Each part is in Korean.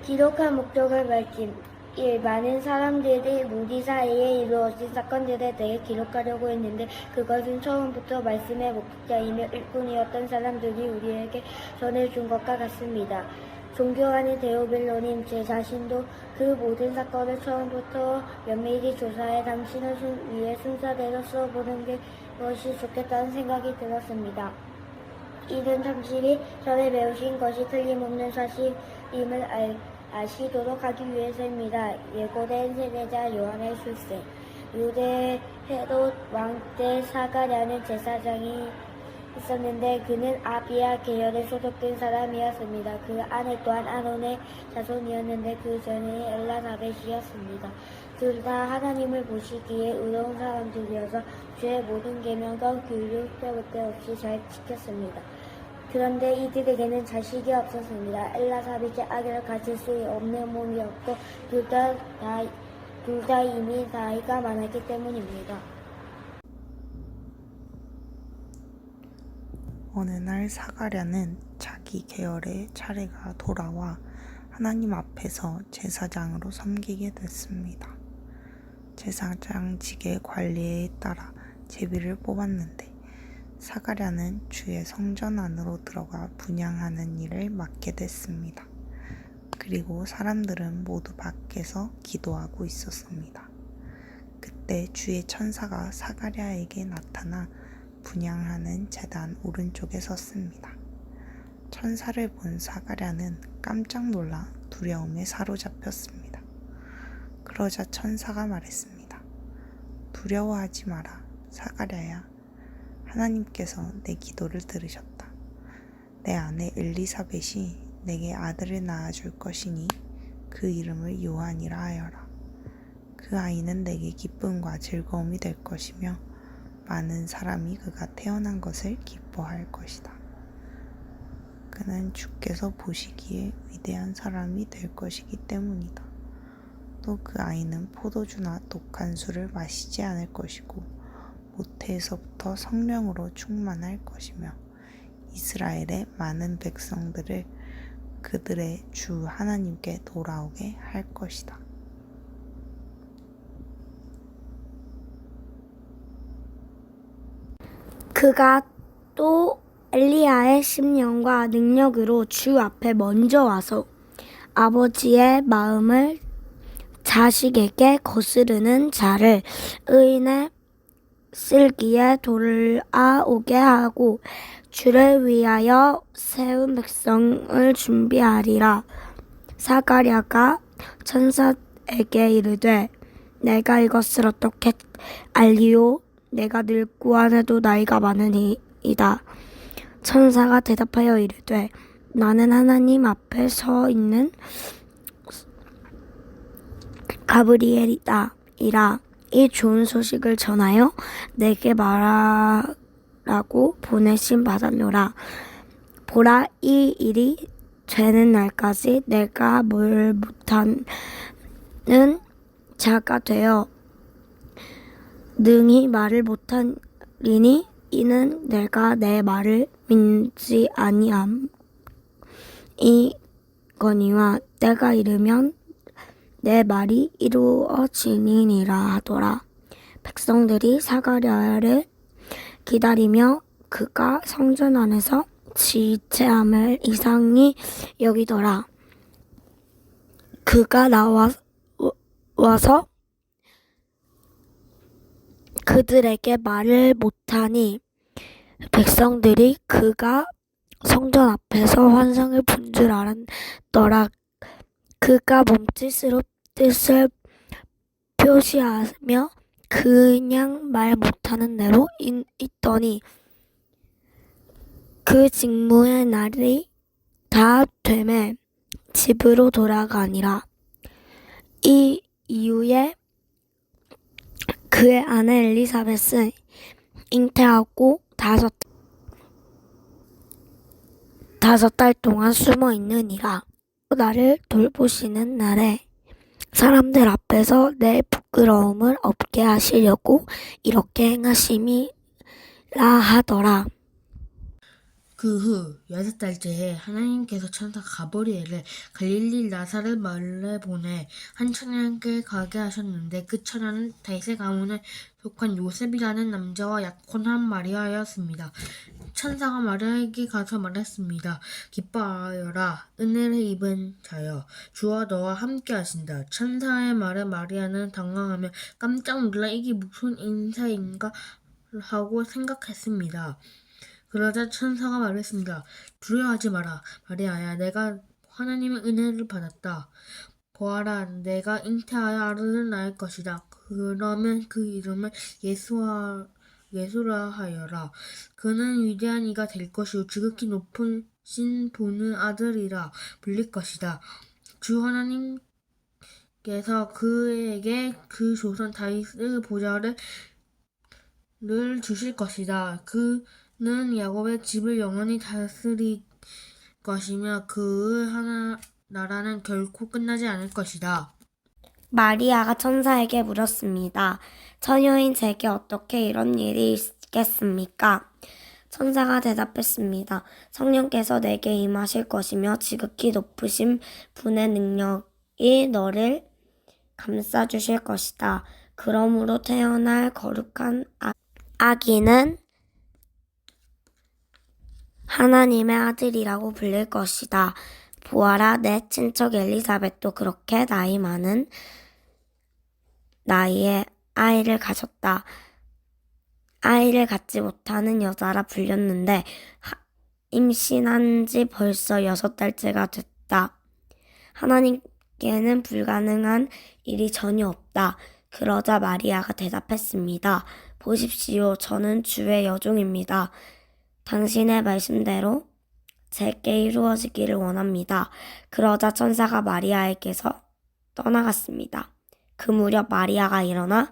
기록한 목적을 밝힘. 1. 많은 사람들이 무리 사이에 이루어진 사건들에 대해 기록하려고 했는데 그것은 처음부터 말씀의 목적자이며 일꾼이었던 사람들이 우리에게 전해준 것과 같습니다. 존경하는 데오빌로님, 제 자신도 그 모든 사건을 처음부터 면밀히 조사해 당신을 위해 순서대로 써보는 것이 좋겠다는 생각이 들었습니다. 이는 당신이 전에 배우신 것이 틀림없는 사실임을 아시도록 하기 위해서입니다. 예고된 세대자 요한의 출세. 유대 헤롯 왕 때 사가랴는 제사장이 있었는데 그는 아비야 계열에 소속된 사람이었습니다. 그 아내 또한 아론의 자손이었는데 그 전에 엘사벳이었습니다. 둘 다 하나님을 보시기에 의로운 사람들이어서 주의 모든 계명과 규율을 때부터 없이 잘 지켰습니다. 그런데 이들에게는 자식이 없었습니다. 엘사벳이 아기를 가질 수 없는 몸이었고 둘 다 이미 나이가 많았기 때문입니다. 어느 날 사가랴는 자기 계열의 차례가 돌아와 하나님 앞에서 제사장으로 섬기게 됐습니다. 제사장직의 관리에 따라 제비를 뽑았는데 사가랴는 주의 성전 안으로 들어가 분향하는 일을 맡게 됐습니다. 그리고 사람들은 모두 밖에서 기도하고 있었습니다. 그때 주의 천사가 사가랴에게 나타나 분향하는 제단 오른쪽에 섰습니다. 천사를 본 사가랴는 깜짝 놀라 두려움에 사로잡혔습니다. 그러자 천사가 말했습니다. 두려워하지 마라, 사가랴야. 하나님께서 내 기도를 들으셨다. 내 아내 엘리사벳이 내게 아들을 낳아줄 것이니 그 이름을 요한이라 하여라. 그 아이는 내게 기쁨과 즐거움이 될 것이며 많은 사람이 그가 태어난 것을 기뻐할 것이다. 그는 주께서 보시기에 위대한 사람이 될 것이기 때문이다. 또 그 아이는 포도주나 독한 술을 마시지 않을 것이고 모태에서부터 성령으로 충만할 것이며 이스라엘의 많은 백성들을 그들의 주 하나님께 돌아오게 할 것이다. 그가 또 엘리야의 심령과 능력으로 주 앞에 먼저 와서 아버지의 마음을 자식에게 거스르는 자를 의인의 쓸기에 돌아오게 하고 주를 위하여 세운 백성을 준비하리라. 사가랴가 천사에게 이르되 내가 이것을 어떻게 알리오? 내가 늙고 아내도 나이가 많으니이다. 천사가 대답하여 이르되 나는 하나님 앞에 서 있는 가브리엘이다. 이 좋은 소식을 전하여 내게 말하라고 보내심 받았노라. 보라, 이 일이 되는 날까지 내가 뭘 못하는 자가 되어 능히 말을 못하리니 이는 내가 내 말을 믿지 아니함이거니와 때가 이르면 내 말이 이루어지니라 하더라. 백성들이 사가랴를 기다리며 그가 성전 안에서 지체함을 이상히 여기더라. 그가 나와서 그들에게 말을 못하니 백성들이 그가 성전 앞에서 환상을 본 줄 알았더라. 그가 몸짓으로 뜻을 표시하며 그냥 말 못하는 대로 있더니 그 직무의 날이 다 되매 집으로 돌아가니라. 이 이후에 그의 아내 엘리사벳은 잉태하고 다섯 달 동안 숨어 있느니라. 나를 돌보시는 날에 사람들 앞에서 내 부끄러움을 없게 하시려고 이렇게 행하심이라 하더라. 그 후 6달째에 하나님께서 천사 가브리엘을 갈릴리 나사렛 마을에 보내 한 처녀에게 가게 하셨는데 그 처녀는 다윗의 가문에 속한 요셉이라는 남자와 약혼한 마리아였습니다. 천사가 마리아에게 가서 말했습니다. 기뻐하여라, 은혜를 입은 자여, 주와 너와 함께 하신다. 천사의 말에 마리아는 당황하며 깜짝 놀라 이게 무슨 인사인가 하고 생각했습니다. 그러자 천사가 말했습니다. 두려워하지 마라, 마리아야. 내가 하나님의 은혜를 받았다. 보아라, 내가 잉태하여 아들을 낳을 것이다. 그러면 그 이름을 예수라 하여라. 그는 위대한 이가 될 것이요 지극히 높으신 분의 아들이라 불릴 것이다. 주 하나님께서 그에게 그 조선 다윗의 보좌를 주실 것이다. 그는 야곱의 집을 영원히 다스릴 것이며 그의 나라는 결코 끝나지 않을 것이다. 마리아가 천사에게 물었습니다. 처녀인 제게 어떻게 이런 일이 있겠습니까? 천사가 대답했습니다. 성령께서 내게 임하실 것이며 지극히 높으신 분의 능력이 너를 감싸주실 것이다. 그러므로 태어날 거룩한 아기는 하나님의 아들이라고 불릴 것이다. 보아라, 내 친척 엘리사벳도 그렇게 나이 많은 나이에 아이를 가졌다. 아이를 갖지 못하는 여자라 불렸는데 임신한 지 벌써 6달째가 됐다. 하나님께는 불가능한 일이 전혀 없다. 그러자 마리아가 대답했습니다. 보십시오, 저는 주의 여종입니다. 당신의 말씀대로 제게 이루어지기를 원합니다. 그러자 천사가 마리아에게서 떠나갔습니다. 그 무렵 마리아가 일어나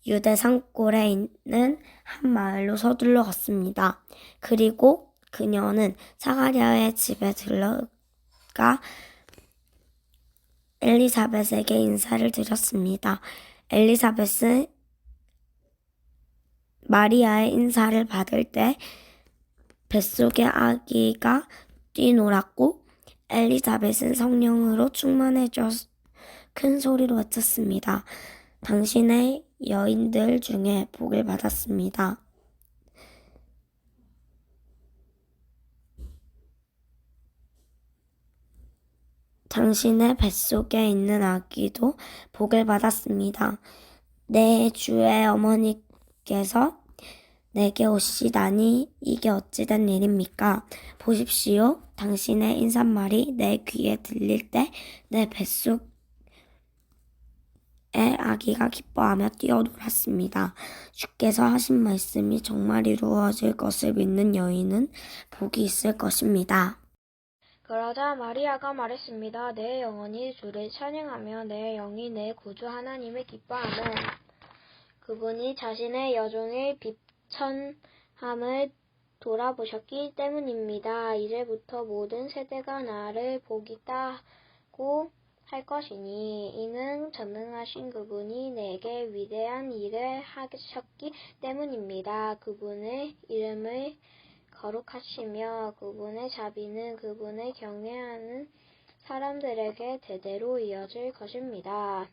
유대 산골에 있는 한 마을로 서둘러 갔습니다. 그리고 그녀는 사가랴의 집에 들어가 엘리사벳에게 인사를 드렸습니다. 엘리사벳은 마리아의 인사를 받을 때 뱃속의 아기가 뛰놀았고 엘리사벳은 성령으로 충만해져 큰 소리로 외쳤습니다. 당신의 여인들 중에 복을 받았습니다. 당신의 뱃속에 있는 아기도 복을 받았습니다. 내 주의 어머니께서 내게 오시다니 이게 어찌된 일입니까? 보십시오. 당신의 인사말이 내 귀에 들릴 때 내 뱃속에 아기가 기뻐하며 뛰어놀았습니다. 주께서 하신 말씀이 정말 이루어질 것을 믿는 여인은 복이 있을 것입니다. 그러자 마리아가 말했습니다. 내 영혼이 주를 찬양하며 내 영이 내 구주 하나님을 기뻐하며 그분이 자신의 여종의 비천함을 돌아보셨기 때문입니다. 이제부터 모든 세대가 나를 복있다고 할 것이니 이는 전능하신 그분이 내게 위대한 일을 하셨기 때문입니다. 그분의 이름을 거룩하시며 그분의 자비는 그분을 경외하는 사람들에게 대대로 이어질 것입니다.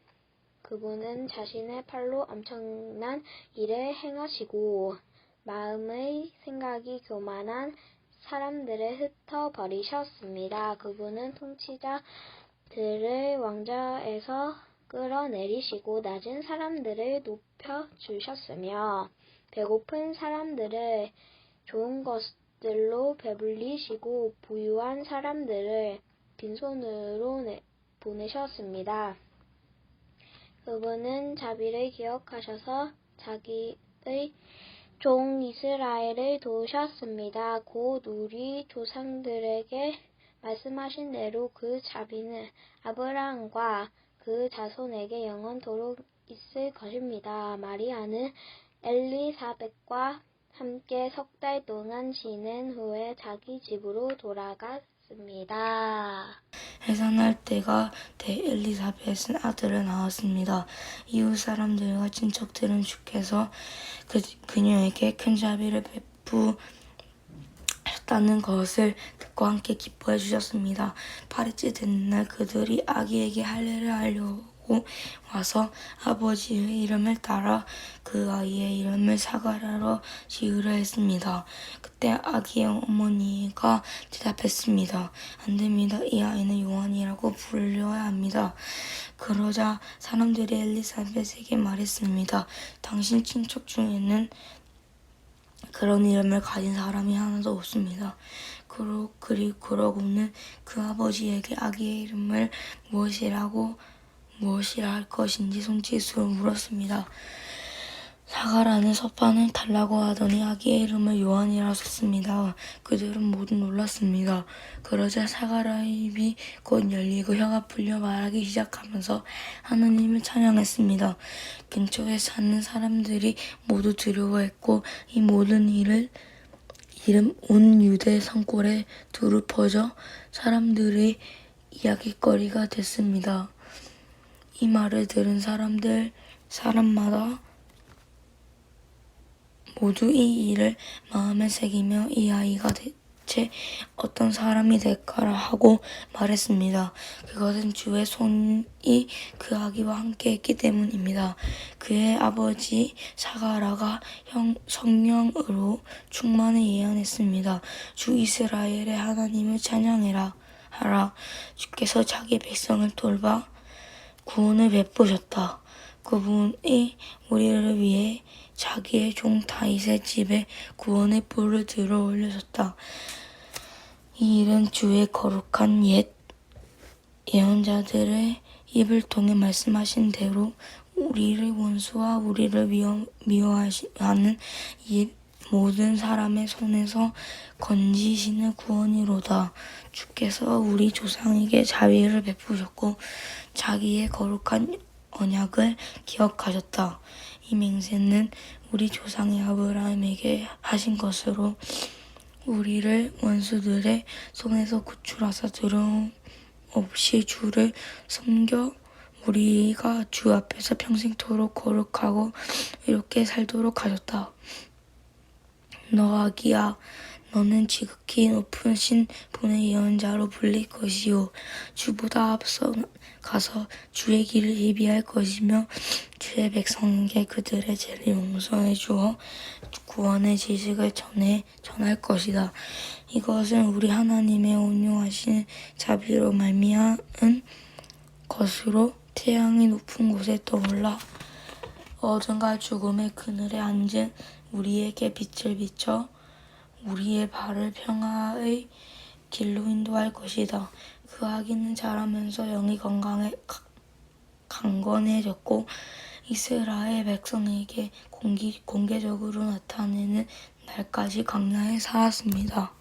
그분은 자신의 팔로 엄청난 일을 행하시고 마음의 생각이 교만한 사람들을 흩어버리셨습니다. 그분은 통치자들을 왕좌에서 끌어내리시고 낮은 사람들을 높여주셨으며 배고픈 사람들을 좋은 것들로 배불리시고 부유한 사람들을 빈손으로 보내셨습니다. 그분은 자비를 기억하셔서 자기의 종 이스라엘을 도우셨습니다. 곧 우리 조상들에게 말씀하신 대로 그 자비는 아브라함과 그 자손에게 영원토록 있을 것입니다. 마리아는 엘리사벳과 함께 6달 동안 지낸 후에 자기 집으로 돌아갔습니다. 해산할 때가 돼 엘리사벳은 아들을 낳았습니다. 이웃 사람들과 친척들은 주께서 그녀에게 큰 자비를 베푸셨다고 하셨다는 것을 듣고 함께 기뻐해 주셨습니다. 8일째 되는 날 그들이 아기에게 할례를 하려고 와서 아버지의 이름을 따라 그 아이의 이름을 사가랴로 지으려 했습니다. 그때 아기의 어머니가 대답했습니다. 안 됩니다. 이 아이는 요한이라고 부르려야 합니다. 그러자 사람들이 엘리사벳에게 말했습니다. 당신 친척 중에는 그런 이름을 가진 사람이 하나도 없습니다. 그러고는 그 아버지에게 아기의 이름을 무엇이라 할 것인지 손짓으로 물었습니다. 사가라는 서판을 달라고 하더니 아기의 이름을 요한이라 썼습니다. 그들은 모두 놀랐습니다. 그러자 사가라의 입이 곧 열리고 혀가 풀려 말하기 시작하면서 하나님을 찬양했습니다. 근처에 사는 사람들이 모두 두려워했고 이 모든 일은 온 유대 산골에 두루 퍼져 사람들의 이야깃거리가 됐습니다. 이 말을 들은 사람마다 모두 이 일을 마음에 새기며 이 아이가 대체 어떤 사람이 될까라 하고 말했습니다. 그것은 주의 손이 그 아기와 함께 했기 때문입니다. 그의 아버지 사가라가 성령으로 충만히 예언했습니다. 주 이스라엘의 하나님을 찬양해라 하라. 주께서 자기 백성을 돌봐 구원을 베푸셨다. 그분이 우리를 위해 자기의 종 다윗의 집에 구원의 뿔을 들어 올리셨다. 이 일은 주의 거룩한 옛 예언자들의 입을 통해 말씀하신 대로 우리를 원수와 우리를 미워하는 이 모든 사람의 손에서 건지시는 구원이로다. 주께서 우리 조상에게 자비를 베푸셨고 자기의 거룩한 언약을 기억하셨다. 이 맹세는 우리 조상의 아브라함에게 하신 것으로 우리를 원수들의 손에서 구출하사 두려움 없이 주를 섬겨 우리가 주 앞에서 평생토록 거룩하고 이롭게 살도록 하셨다. 너 아기야, 너는 지극히 높으신 분의 예언자로 불릴 것이요 주보다 앞서 가서 주의 길을 예비할 것이며 주의 백성에게 그들의 죄를 용서해 주어 구원의 지식을 전할 것이다. 이것은 우리 하나님의 온유하신 자비로 말미암은 것으로 태양이 높은 곳에 떠올라 어둠과 죽음의 그늘에 앉은 우리에게 빛을 비춰 우리의 발을 평화의 길로 인도할 것이다. 그 아기는 자라면서 영이 강건해졌고 이스라엘 백성에게 공개적으로 나타내는 날까지 광야에 살았습니다.